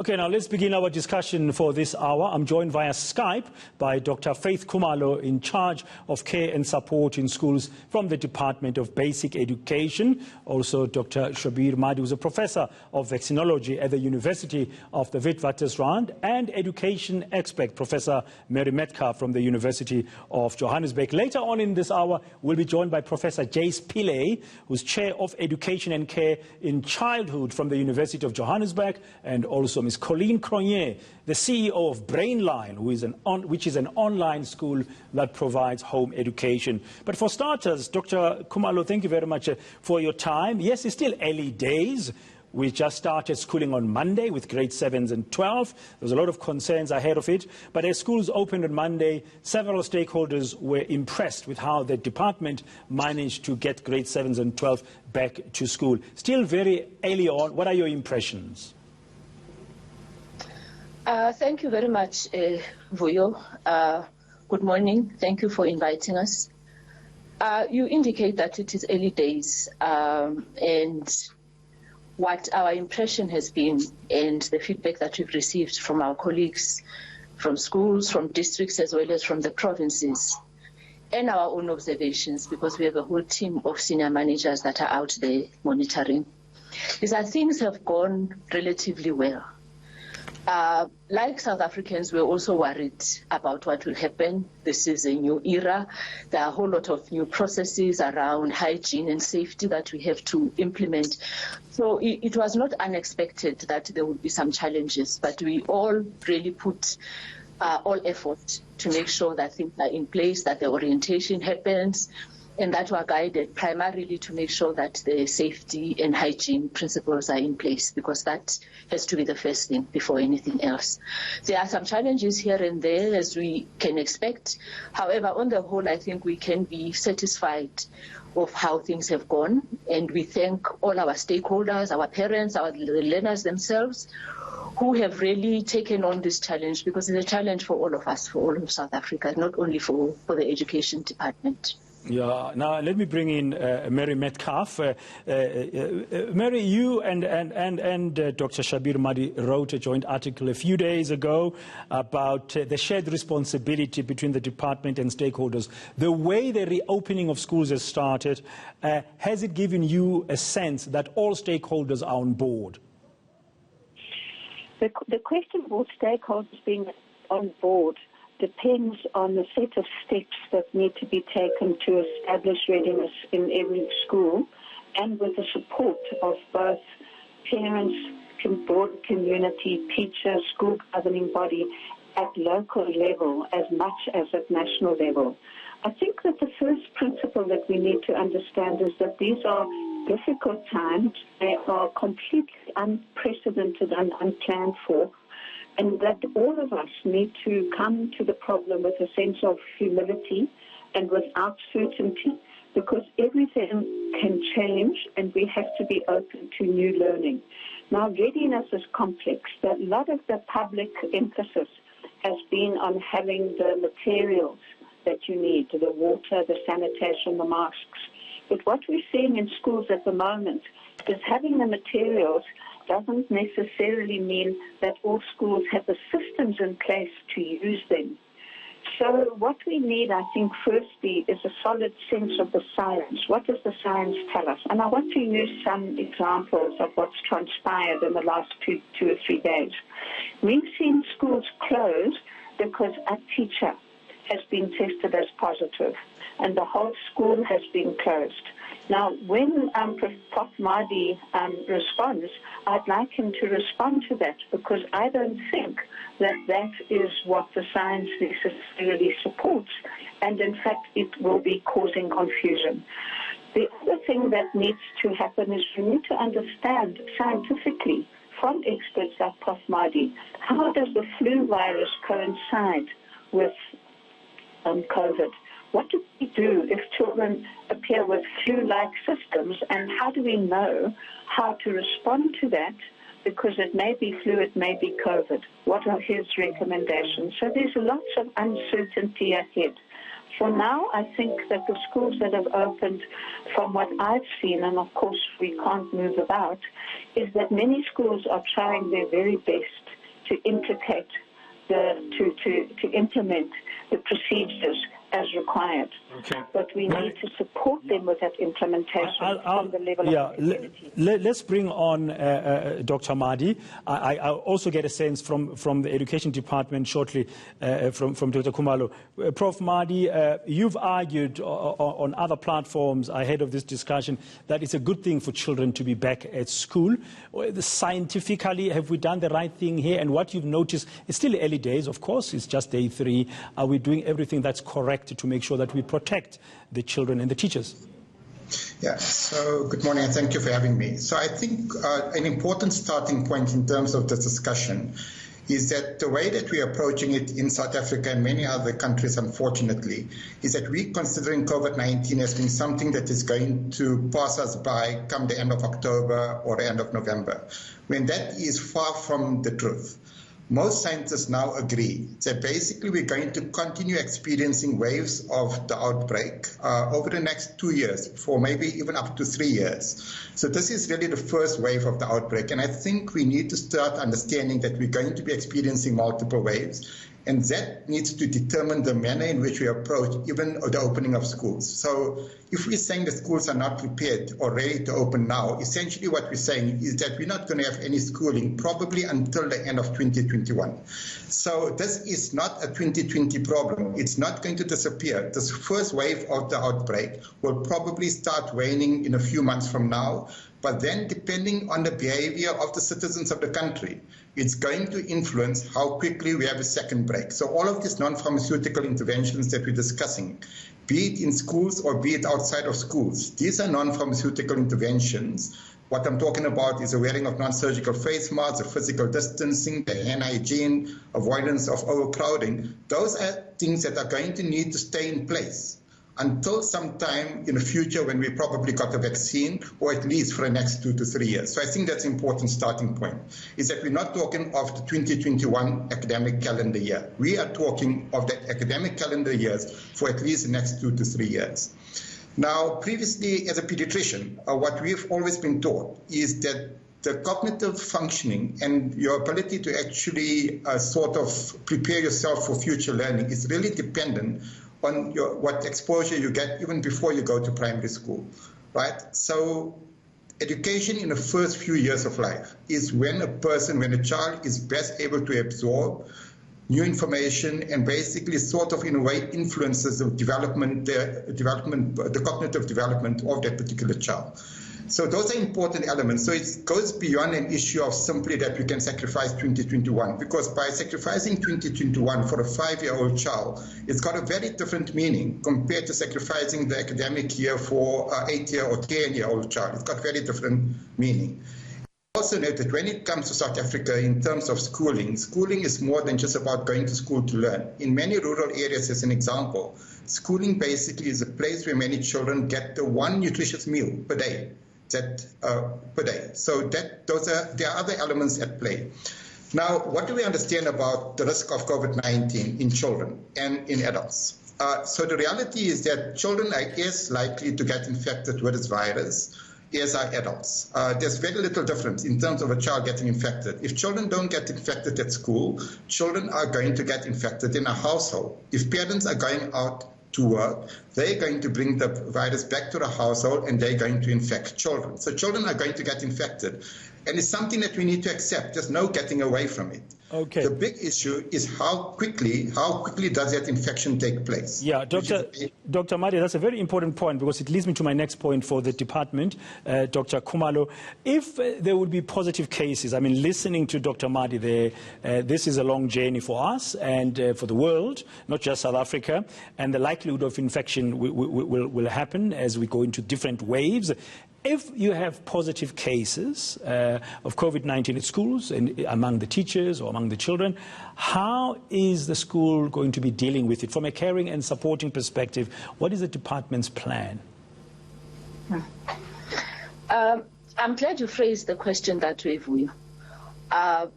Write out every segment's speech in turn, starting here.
Okay, now let's begin our discussion for this hour. I'm joined via Skype by Dr. Faith Khumalo, in charge of care and support in schools from the Department of Basic Education. Also, Dr. Shabir Mahdi, who's a professor of vaccinology at the University of the Witwatersrand, and education expert, Professor Mary Metcalf from the University of Johannesburg. Later on in this hour, we'll be joined by Professor Jace Pillay, who's chair of education and care in childhood from the University of Johannesburg, and also Ms. Colleen Cronje, the CEO of Brainline, which is an online school that provides home education. But for starters, Dr. Khumalo, thank you very much for your time. Yes, it's still early days. We just started schooling on Monday with grade 7s and 12. There's a lot of concerns ahead of it. But as schools opened on Monday, several stakeholders were impressed with how the department managed to get grade 7s and 12 back to school. Still very early on. What are your impressions? Thank you very much, Vuyo. Good morning. Thank you for inviting us. You indicate that it is early days, and what our impression has been and the feedback that we've received from our colleagues, from schools, from districts, as well as from the provinces, and our own observations, because we have a whole team of senior managers that are out there monitoring, is that things have gone relatively well. Like South Africans, we're also worried about what will happen. This is a new era. There are a whole lot of new processes around hygiene and safety that we have to implement. So it was not unexpected that there would be some challenges, but we all really put all effort to make sure that things are in place, that the orientation happens, and that we are guided primarily to make sure that the safety and hygiene principles are in place, because that has to be the first thing before anything else. There are some challenges here and there, as we can expect. However, on the whole, I think we can be satisfied of how things have gone, and we thank all our stakeholders, our parents, the learners themselves, who have really taken on this challenge, because it's a challenge for all of us, for all of South Africa, not only for the education department. Yeah. Now let me bring in Mary Metcalf. Mary, you and Dr. Shabir Mahdi wrote a joint article a few days ago about the shared responsibility between the department and stakeholders. The way the reopening of schools has started, has it given you a sense that all stakeholders are on board? The question of all stakeholders being on board depends on the set of steps that need to be taken to establish readiness in every school, and with the support of both parents, broad community, teachers, school governing body at local level as much as at national level. I think that the first principle that we need to understand is that these are difficult times. They are completely unprecedented and unplanned for, and that all of us need to come to the problem with a sense of humility and without certainty, because everything can change and we have to be open to new learning. Now, readiness is complex. A lot of the public emphasis has been on having the materials that you need, the water, the sanitation, the masks. But what we're seeing in schools at the moment is having the materials doesn't necessarily mean that all schools have the systems in place to use them. So what we need, I think, firstly, is a solid sense of the science. What does the science tell us? And I want to use some examples of what's transpired in the last two or 3 days. We've seen schools close because a teacher has been tested as positive, and the whole school has been closed. Now, when Prof. Mahdi responds, I'd like him to respond to that, because I don't think that that is what the science necessarily supports, and in fact it will be causing confusion. The other thing that needs to happen is we need to understand scientifically from experts like Prof. Mahdi, how does the flu virus coincide with COVID? What do we do if children appear with flu-like symptoms, and how do we know how to respond to that? Because it may be flu, it may be COVID. What are his recommendations? So there's lots of uncertainty ahead. For now, I think that the schools that have opened, from what I've seen, and of course we can't move about, is that many schools are trying their very best to implement the procedures as required. Okay. But we need to support them with that implementation from the level of community. Let's bring on Dr. Mahdi. I also get a sense from the Education Department shortly from Dr. Khumalo. Prof. Mahdi, you've argued on other platforms ahead of this discussion that it's a good thing for children to be back at school. Scientifically, have we done the right thing here? And what you've noticed, it's still early days, of course, it's just day 3. Are we doing everything that's correct to make sure that we protect the children and the teachers? Yeah, so good morning and thank you for having me. So I think an important starting point in terms of this discussion is that the way that we are approaching it in South Africa and many other countries, unfortunately, is that we're considering COVID-19 as being something that is going to pass us by come the end of October or the end of November, when that is far from the truth. Most scientists now agree that basically we're going to continue experiencing waves of the outbreak over the next 2 years, for maybe even up to 3 years. So this is really the first wave of the outbreak. And I think we need to start understanding that we're going to be experiencing multiple waves. And that needs to determine the manner in which we approach even the opening of schools. So if we're saying the schools are not prepared or ready to open now, essentially what we're saying is that we're not going to have any schooling probably until the end of 2021. So this is not a 2020 problem. It's not going to disappear. This first wave of the outbreak will probably start waning in a few months from now. But then, depending on the behavior of the citizens of the country, it's going to influence how quickly we have a second break. So all of these non-pharmaceutical interventions that we're discussing, be it in schools or be it outside of schools, these are non-pharmaceutical interventions. What I'm talking about is the wearing of non-surgical face masks, the physical distancing, the hand hygiene, avoidance of overcrowding. Those are things that are going to need to stay in place until sometime in the future when we probably got a vaccine, or at least for the next 2 to 3 years. So I think that's an important starting point, is that we're not talking of the 2021 academic calendar year. We are talking of the academic calendar years for at least the next 2 to 3 years. Now, previously, as a pediatrician, what we've always been taught is that the cognitive functioning and your ability to actually sort of prepare yourself for future learning is really dependent on what exposure you get even before you go to primary school, right? So education in the first few years of life is when a child is best able to absorb new information and basically sort of in a way influences the development, the cognitive development of that particular child. So those are important elements. So it goes beyond an issue of simply that we can sacrifice 2021, because by sacrificing 2021 for a 5-year-old child, it's got a very different meaning compared to sacrificing the academic year for an 8-year or 10-year-old child. It's got very different meaning. Also note that when it comes to South Africa in terms of schooling, schooling is more than just about going to school to learn. In many rural areas, as an example, schooling basically is a place where many children get the one nutritious meal per day. So there are other elements at play. Now, what do we understand about the risk of COVID-19 in children and in adults? So the reality is that children are as likely to get infected with this virus as are adults. There's very little difference in terms of a child getting infected. If children don't get infected at school, children are going to get infected in a household. If parents are going out to work, they're going to bring the virus back to the household and they're going to infect children. So children are going to get infected. And it's something that we need to accept. There's no getting away from it. Okay. The big issue is how quickly does that infection take place? Yeah, Dr. Mahdi, that's a very important point, because it leads me to my next point for the department, Dr. Khumalo. If there would be positive cases, I mean, listening to Dr. Mahdi there, this is a long journey for us and for the world, not just South Africa, and the likelihood of infection will happen as we go into different waves. If you have positive cases of COVID-19 at schools and among the teachers or among the children, how is the school going to be dealing with it? From a caring and supporting perspective, what is the department's plan? I'm glad you phrased the question that way, Vuyo,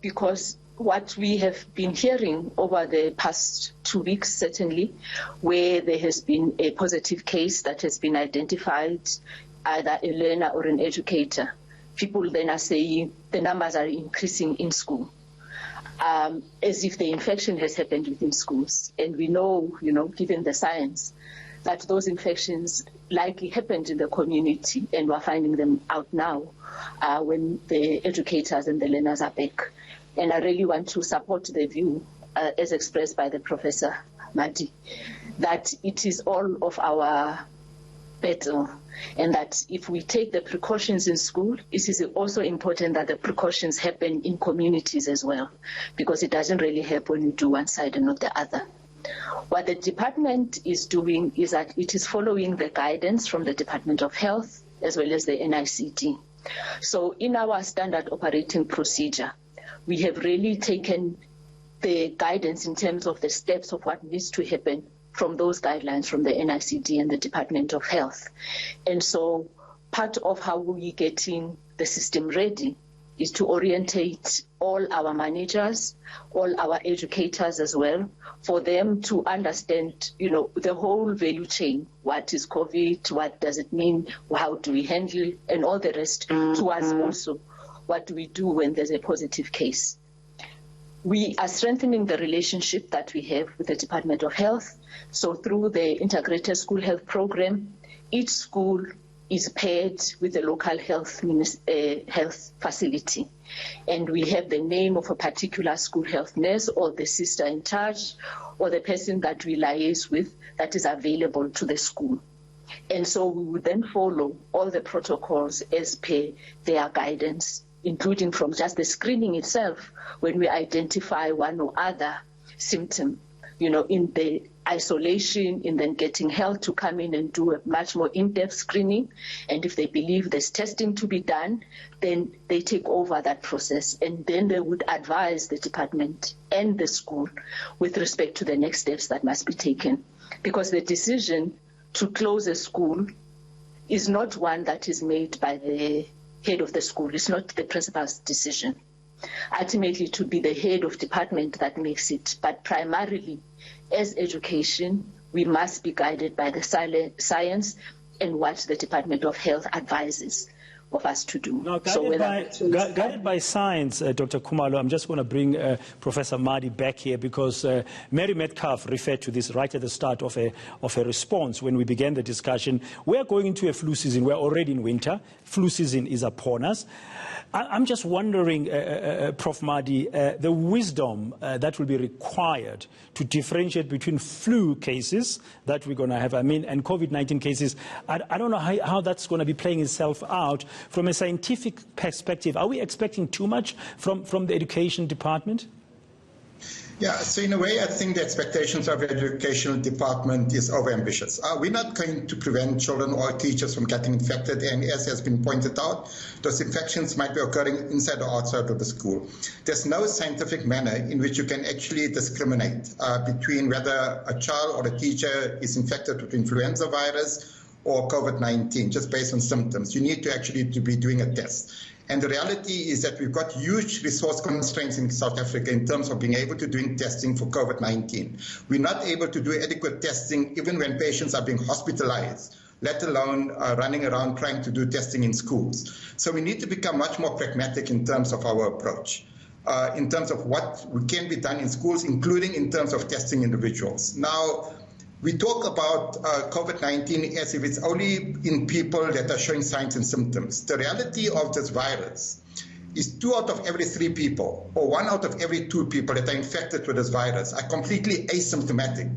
because what we have been hearing over the past 2 weeks, certainly, where there has been a positive case that has been identified, either a learner or an educator, people then are saying the numbers are increasing in school, as if the infection has happened within schools. And we know, given the science, that those infections likely happened in the community, and we're finding them out now when the educators and the learners are back. And I really want to support the view, as expressed by the Professor Madi, that it is all of our battle, and that if we take the precautions in school, it is also important that the precautions happen in communities as well, because it doesn't really help when you do one side and not the other. What the department is doing is that it is following the guidance from the Department of Health as well as the NICD. So in our standard operating procedure, we have really taken the guidance in terms of the steps of what needs to happen from those guidelines from the NICD and the Department of Health. And so part of how we're getting the system ready is to orientate all our managers, all our educators as well, for them to understand, the whole value chain. What is COVID? What does it mean? How do we handle it? And all the rest, towards also what do we do when there's a positive case. We are strengthening the relationship that we have with the Department of Health. So through the integrated school health program, each school is paired with a local health facility. And we have the name of a particular school health nurse or the sister in charge or the person that we liaise with that is available to the school. And so we would then follow all the protocols as per their guidance, including from just the screening itself, when we identify one or other symptom, in the isolation, in then getting health to come in and do a much more in-depth screening. And if they believe there's testing to be done, then they take over that process. And then they would advise the department and the school with respect to the next steps that must be taken. Because the decision to close a school is not one that is made by the head of the school. It's not the principal's decision. Ultimately, it would be the head of department that makes it. But primarily, as education, we must be guided by the science and what the Department of Health advises of us to do. Now, guided by science, Dr. Khumalo, I'm just going to bring Professor Madi back here, because Mary Metcalf referred to this right at the start of a response when we began the discussion. We are going into a flu season. We're already in winter. Flu season is upon us. I'm just wondering, Prof. Madi, the wisdom that will be required to differentiate between flu cases that we're going to have, and COVID-19 cases. I don't know how that's going to be playing itself out from a scientific perspective. Are we expecting too much from the education department? Yeah, so in a way, I think the expectations of the educational department is overambitious. We're not going to prevent children or teachers from getting infected, and as has been pointed out, those infections might be occurring inside or outside of the school. There's no scientific manner in which you can actually discriminate between whether a child or a teacher is infected with influenza virus or COVID-19, just based on symptoms. You need to actually be doing a test. And the reality is that we've got huge resource constraints in South Africa in terms of being able to do testing for COVID-19. We're not able to do adequate testing even when patients are being hospitalized, let alone running around trying to do testing in schools. So we need to become much more pragmatic in terms of our approach, in terms of what can be done in schools, including in terms of testing individuals. Now, we talk about COVID-19 as if it's only in people that are showing signs and symptoms. The reality of this virus is 2 out of every 3 people, or 1 out of every 2 people that are infected with this virus are completely asymptomatic.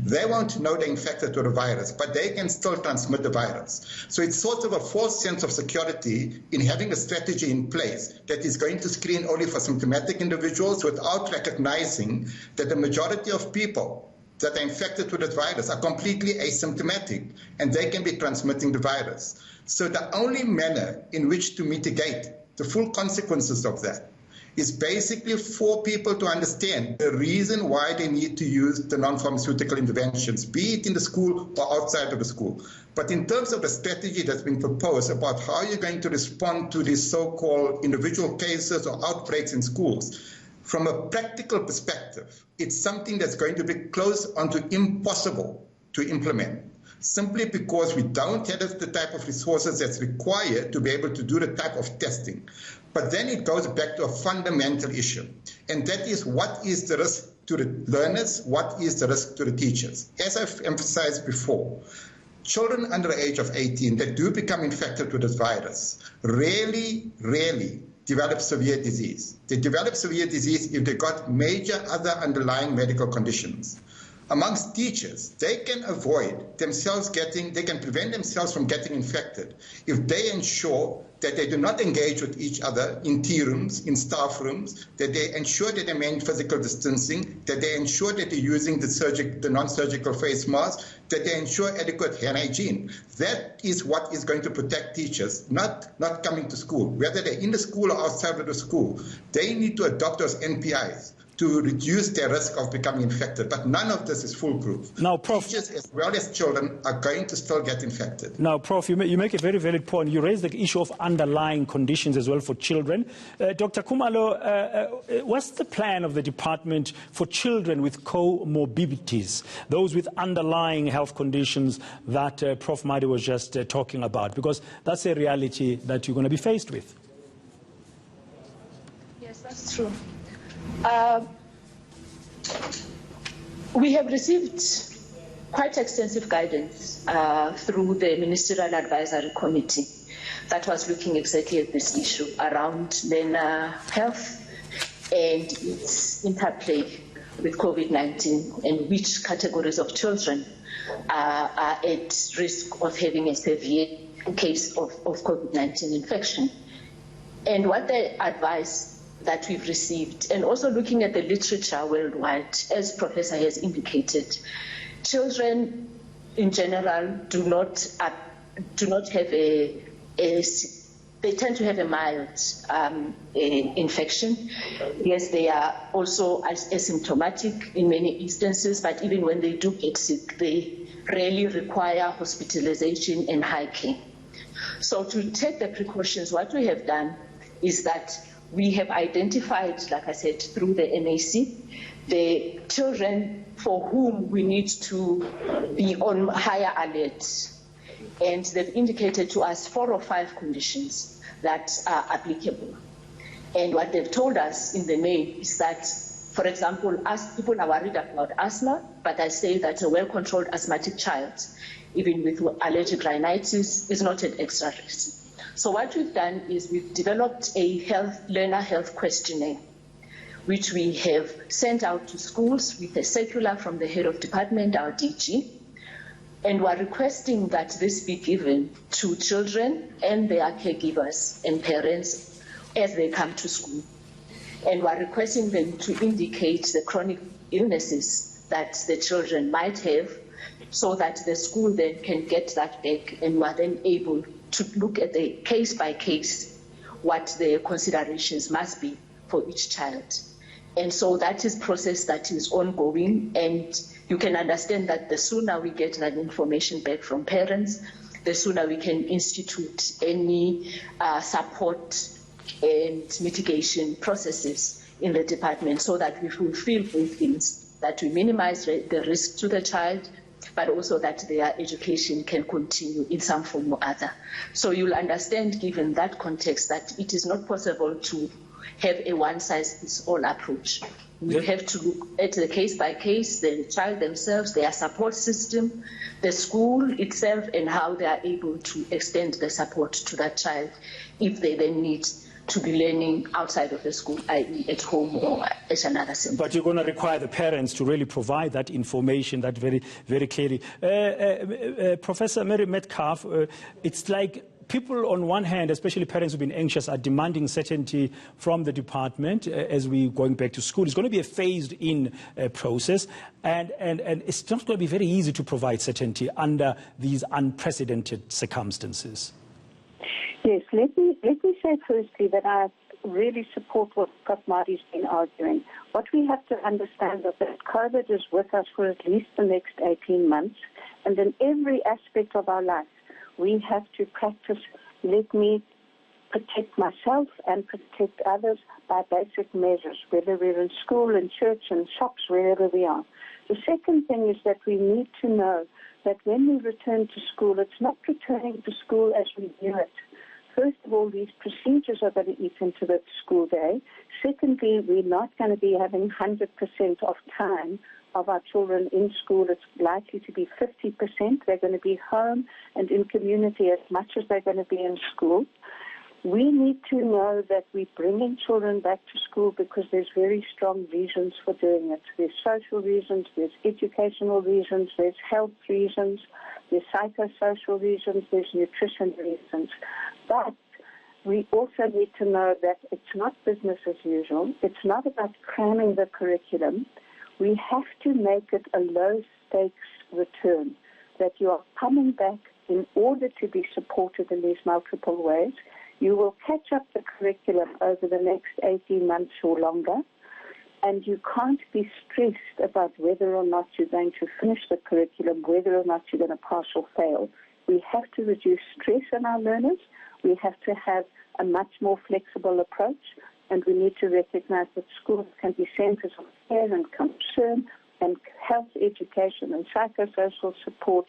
They won't know they're infected with the virus, but they can still transmit the virus. So it's sort of a false sense of security in having a strategy in place that is going to screen only for symptomatic individuals without recognizing that the majority of people that are infected with the virus are completely asymptomatic, and they can be transmitting the virus. So the only manner in which to mitigate the full consequences of that is basically for people to understand the reason why they need to use the non-pharmaceutical interventions, be it in the school or outside of the school. But in terms of the strategy that's been proposed about how you're going to respond to these so-called individual cases or outbreaks in schools, from a practical perspective, it's something that's going to be close onto impossible to implement, simply because we don't have the type of resources that's required to be able to do the type of testing. But then it goes back to a fundamental issue, and that is, what is the risk to the learners, what is the risk to the teachers? As I've emphasized before, children under the age of 18 that do become infected with this virus rarely develop severe disease. They develop severe disease if they got major other underlying medical conditions. Amongst teachers, they can avoid themselves they can prevent themselves from getting infected if they ensure that they do not engage with each other in tea rooms, in staff rooms, that they ensure that they maintain physical distancing, that they ensure that they're using the non-surgical face mask, that they ensure adequate hand hygiene. That is what is going to protect teachers, not coming to school. Whether they're in the school or outside of the school, they need to adopt those NPIs to reduce their risk of becoming infected. But none of this is foolproof. Now, Prof, teachers as well as children are going to still get infected. Now, Prof, you make a very valid point. You raise the issue of underlying conditions as well for children. Dr. Khumalo, what's the plan of the department for children with comorbidities, those with underlying health conditions that Prof. Madi was just talking about? Because that's a reality that you're going to be faced with. Yes, that's true. We have received quite extensive guidance through the Ministerial Advisory Committee that was looking exactly at this issue around learner health and its interplay with COVID-19 and which categories of children are at risk of having a severe case of COVID-19 infection. And what the advice that we've received, and also looking at the literature worldwide, as Professor has indicated, children in general do not have they tend to have a mild infection. Yes, they are also asymptomatic in many instances, but even when they do get sick, they rarely require hospitalization and high care. So to take the precautions, what we have done is that we have identified, like I said, through the NAC, the children for whom we need to be on higher alert. And they've indicated to us 4 or 5 conditions that are applicable. And what they've told us in the main is that, for example, people are worried about asthma, but I say that a well-controlled asthmatic child, even with allergic rhinitis, is not at extra risk. So what we've done is we've developed a learner health questionnaire, which we have sent out to schools with a circular from the head of department, our DG, and we're requesting that this be given to children and their caregivers and parents as they come to school. And we're requesting them to indicate the chronic illnesses that the children might have, so that the school then can get that back, and we're then able to look at the case by case what the considerations must be for each child. And so that is a process that is ongoing, and you can understand that the sooner we get that information back from parents, the sooner we can institute any support and mitigation processes in the department, so that we fulfill both things, that we minimize the risk to the child, but also that their education can continue in some form or other. So you'll understand, given that context, that it is not possible to have a one-size-fits-all approach. We have to look at the case by case, the child themselves, their support system, the school itself, and how they are able to extend the support to that child if they then need to be learning outside of the school, i.e. at home or at another center. But you're going to require the parents to really provide that information that very, very clearly. Professor Mary Metcalf, it's like people on one hand, especially parents who've been anxious, are demanding certainty from the department as we're going back to school. It's going to be a phased-in process, and it's not going to be very easy to provide certainty under these unprecedented circumstances. Yes, let me say firstly that I really support what Prof. Madi's been arguing. What we have to understand is that COVID is with us for at least the next 18 months, and in every aspect of our life, we have to practice, let me protect myself and protect others by basic measures, whether we're in school, in church, in shops, wherever we are. The second thing is that we need to know that when we return to school, it's not returning to school as we knew it. First of all, these procedures are going to eat into the school day. Secondly, we're not going to be having 100% of time of our children in school. It's likely to be 50%. They're going to be home and in community as much as they're going to be in school. We need to know that we're bringing children back to school because there's very strong reasons for doing it. There's social reasons, there's educational reasons, there's health reasons, there's psychosocial reasons, there's nutrition reasons. But we also need to know that it's not business as usual. It's not about cramming the curriculum. We have to make it a low-stakes return, that you are coming back in order to be supported in these multiple ways. You will catch up the curriculum over the next 18 months or longer, and you can't be stressed about whether or not you're going to finish the curriculum, whether or not you're going to pass or fail. We have to reduce stress in our learners. We have to have a much more flexible approach, and we need to recognize that schools can be centers of care and concern and health education and psychosocial support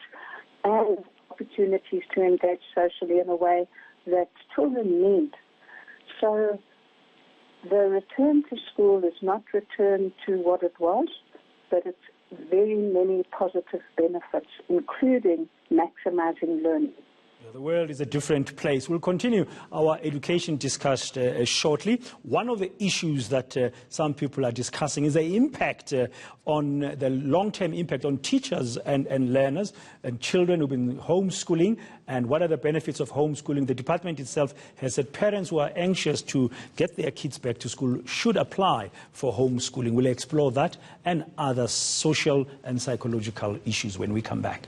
and opportunities to engage socially in a way that children need. So the return to school is not return to what it was, but it's very many positive benefits, including maximizing learning. The world is a different place. We'll continue our education discussion shortly. One of the issues that some people are discussing is the impact on the long-term impact on teachers and learners and children who've been homeschooling, and what are the benefits of homeschooling. The department itself has said parents who are anxious to get their kids back to school should apply for homeschooling. We'll explore that and other social and psychological issues when we come back.